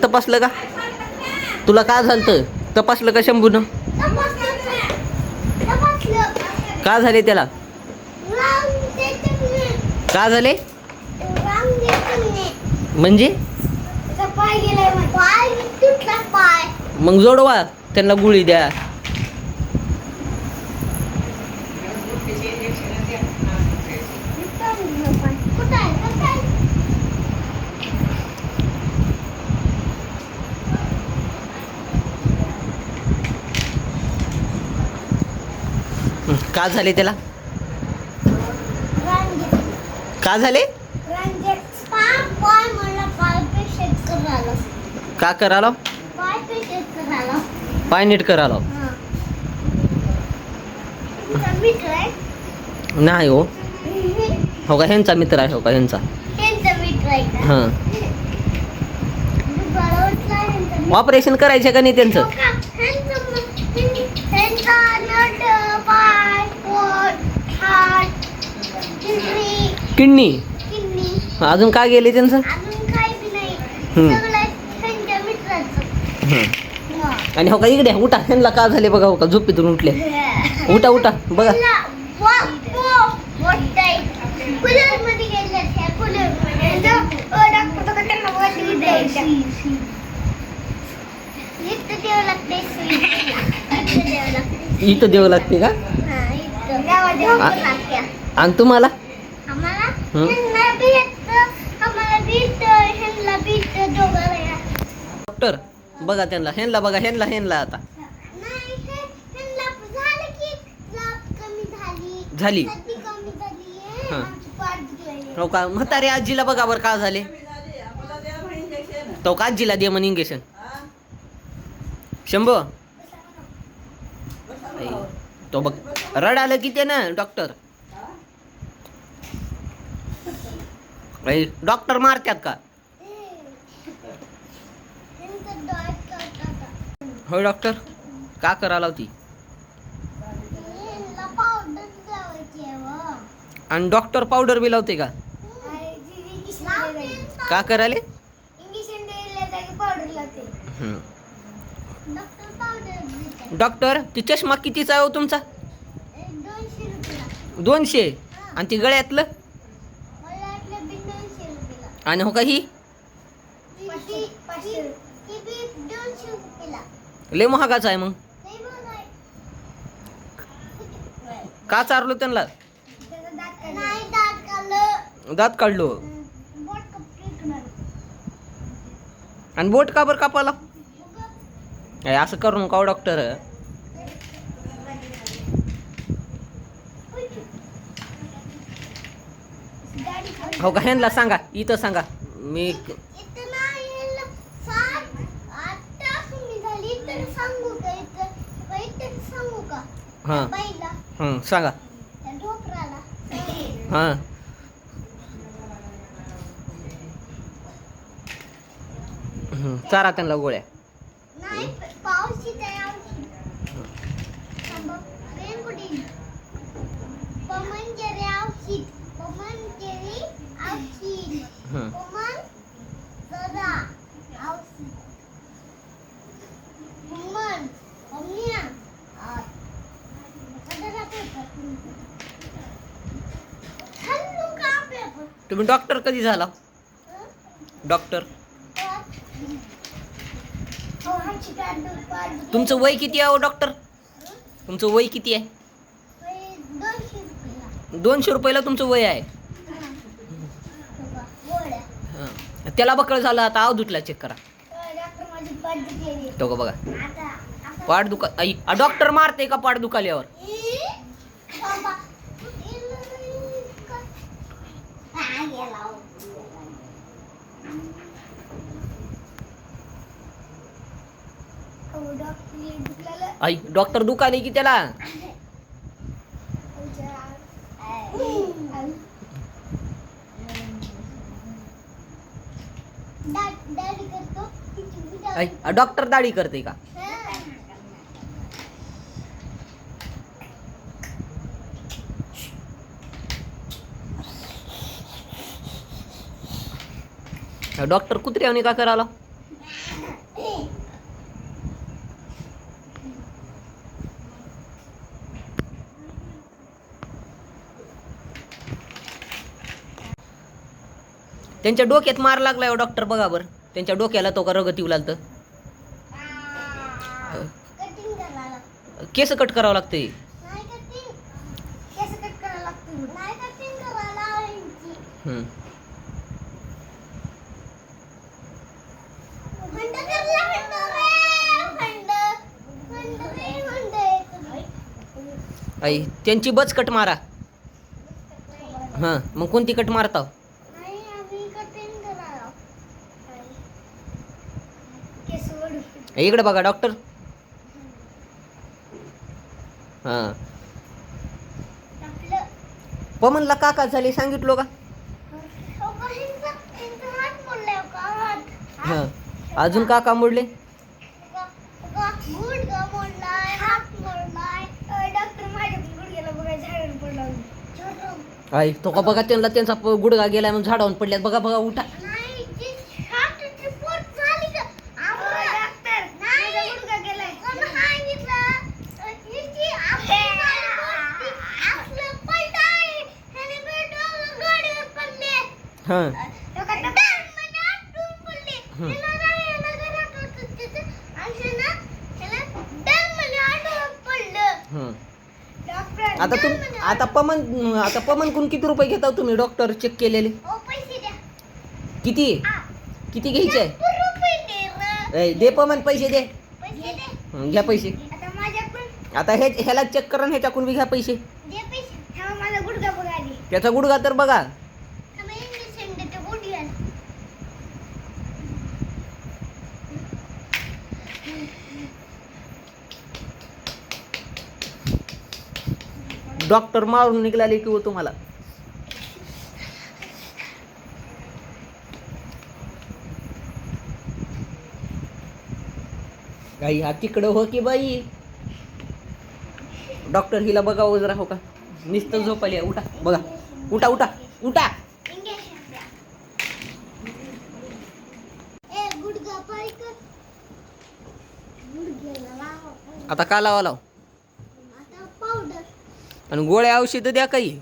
तपासलं का? तुला काय झालं? तपासलं का शंभूनं? का झाले त्याला? का झाले म्हणजे? मग जोडवा, त्यांना गुळी द्या. का झाले त्याला? का झाले? का करायला? पाय नीट करायला नाही हो. हो का, ह्यांचा मित्र आहे. हो का, ह्यांचा हां. ऑपरेशन करायचे का नाही त्यांचं? किडनी. अजून काय गेले त्यांचं? आणि हो का, इकडे उठा. ह्यांना का झाले बघा. हो का, झोपेतून उठले. उठा उठा बघा. इथं देव लागते का? आणि तुम्हाला? डॉक्टर बघा त्यांना. ह्यांना बघा. ह्यांना आता झाली. हो का, म्हातारे आजीला बघा बरं का झाले. तो का आजीला दे म्हण इंजेक्शन. शंभू तो बघ रडालं की ते ना डॉक्टर. डॉक्टर मारतात का? हो डॉक्टर का करायला होती? आणि डॉक्टर पावडर बी लावते का? का करायले? डॉक्टर ती चष्मा कितीचा आहे हो तुमचा? 200. आणि ती गळ्यातलं? आणि हो का ही लय महागाचा आहे. मग का चारलो त्यांना? दात काढलो. आणि बोट का बरं कापाला? असं करू नका डॉक्टर. हो का, ह्यांना सांगा. इथं सांगा. मी हां सांगा. हां चारा त्यांना गोळ्या. तुम्ही डॉक्टर कधी झाला? डॉक्टर तुमचं वय किती आहे हो डॉक्टर? तुमचं वय किती आहे? 200 रुपयाला तुमचं वय आहे. त्याला बकळ झालं. आता अवधूतला चेक करा. तो का बघा पाठ दुखा. डॉक्टर मारते का पाठ दुखाल्यावर? डॉक्टर दुखाले की त्याला? डॉक्टर दाढी करते का? डॉक्टर कुत्र्यावणी का करायला? त्यांच्या डोक्यात मार लागलाय डॉक्टर बघा बरं. त्यांच्या डोक्याला तो का रगत येऊ लागतं. केस कट करावं लागते. आई त्यांची बच कट मारा. हां मग कोणती कट मारता? इकडे बघा डॉक्टर. हां पमनला काका झाले सांगितलो का? हां अजून काका मोडले. आई तो का बघा त्यांना त्यांचा गुडघा गेलाय म्हणून झाडावून पडल्यात. बघा बघा उठा. हां आता पमन कोण किती रुपये घेता तुम्ही डॉक्टर चेक केलेले? किती किती घ्यायचे? दे पमन पैसे दे. घ्या पैसे. आता ह्याला चेक करा ह्याच्याकडून बी घ्या पैसे. त्याचा गुडघा तर बघा. डॉक्टर मारून निघाले की हो तुम्हाला. काही हा तिकडं हो की बाई. डॉक्टर हिला बघा जरा हो का नुसतं झोपायला. उठा बघा. उठा उठा उठा. आता का लावा लाव आणि गोळ्या औषध द्या काही.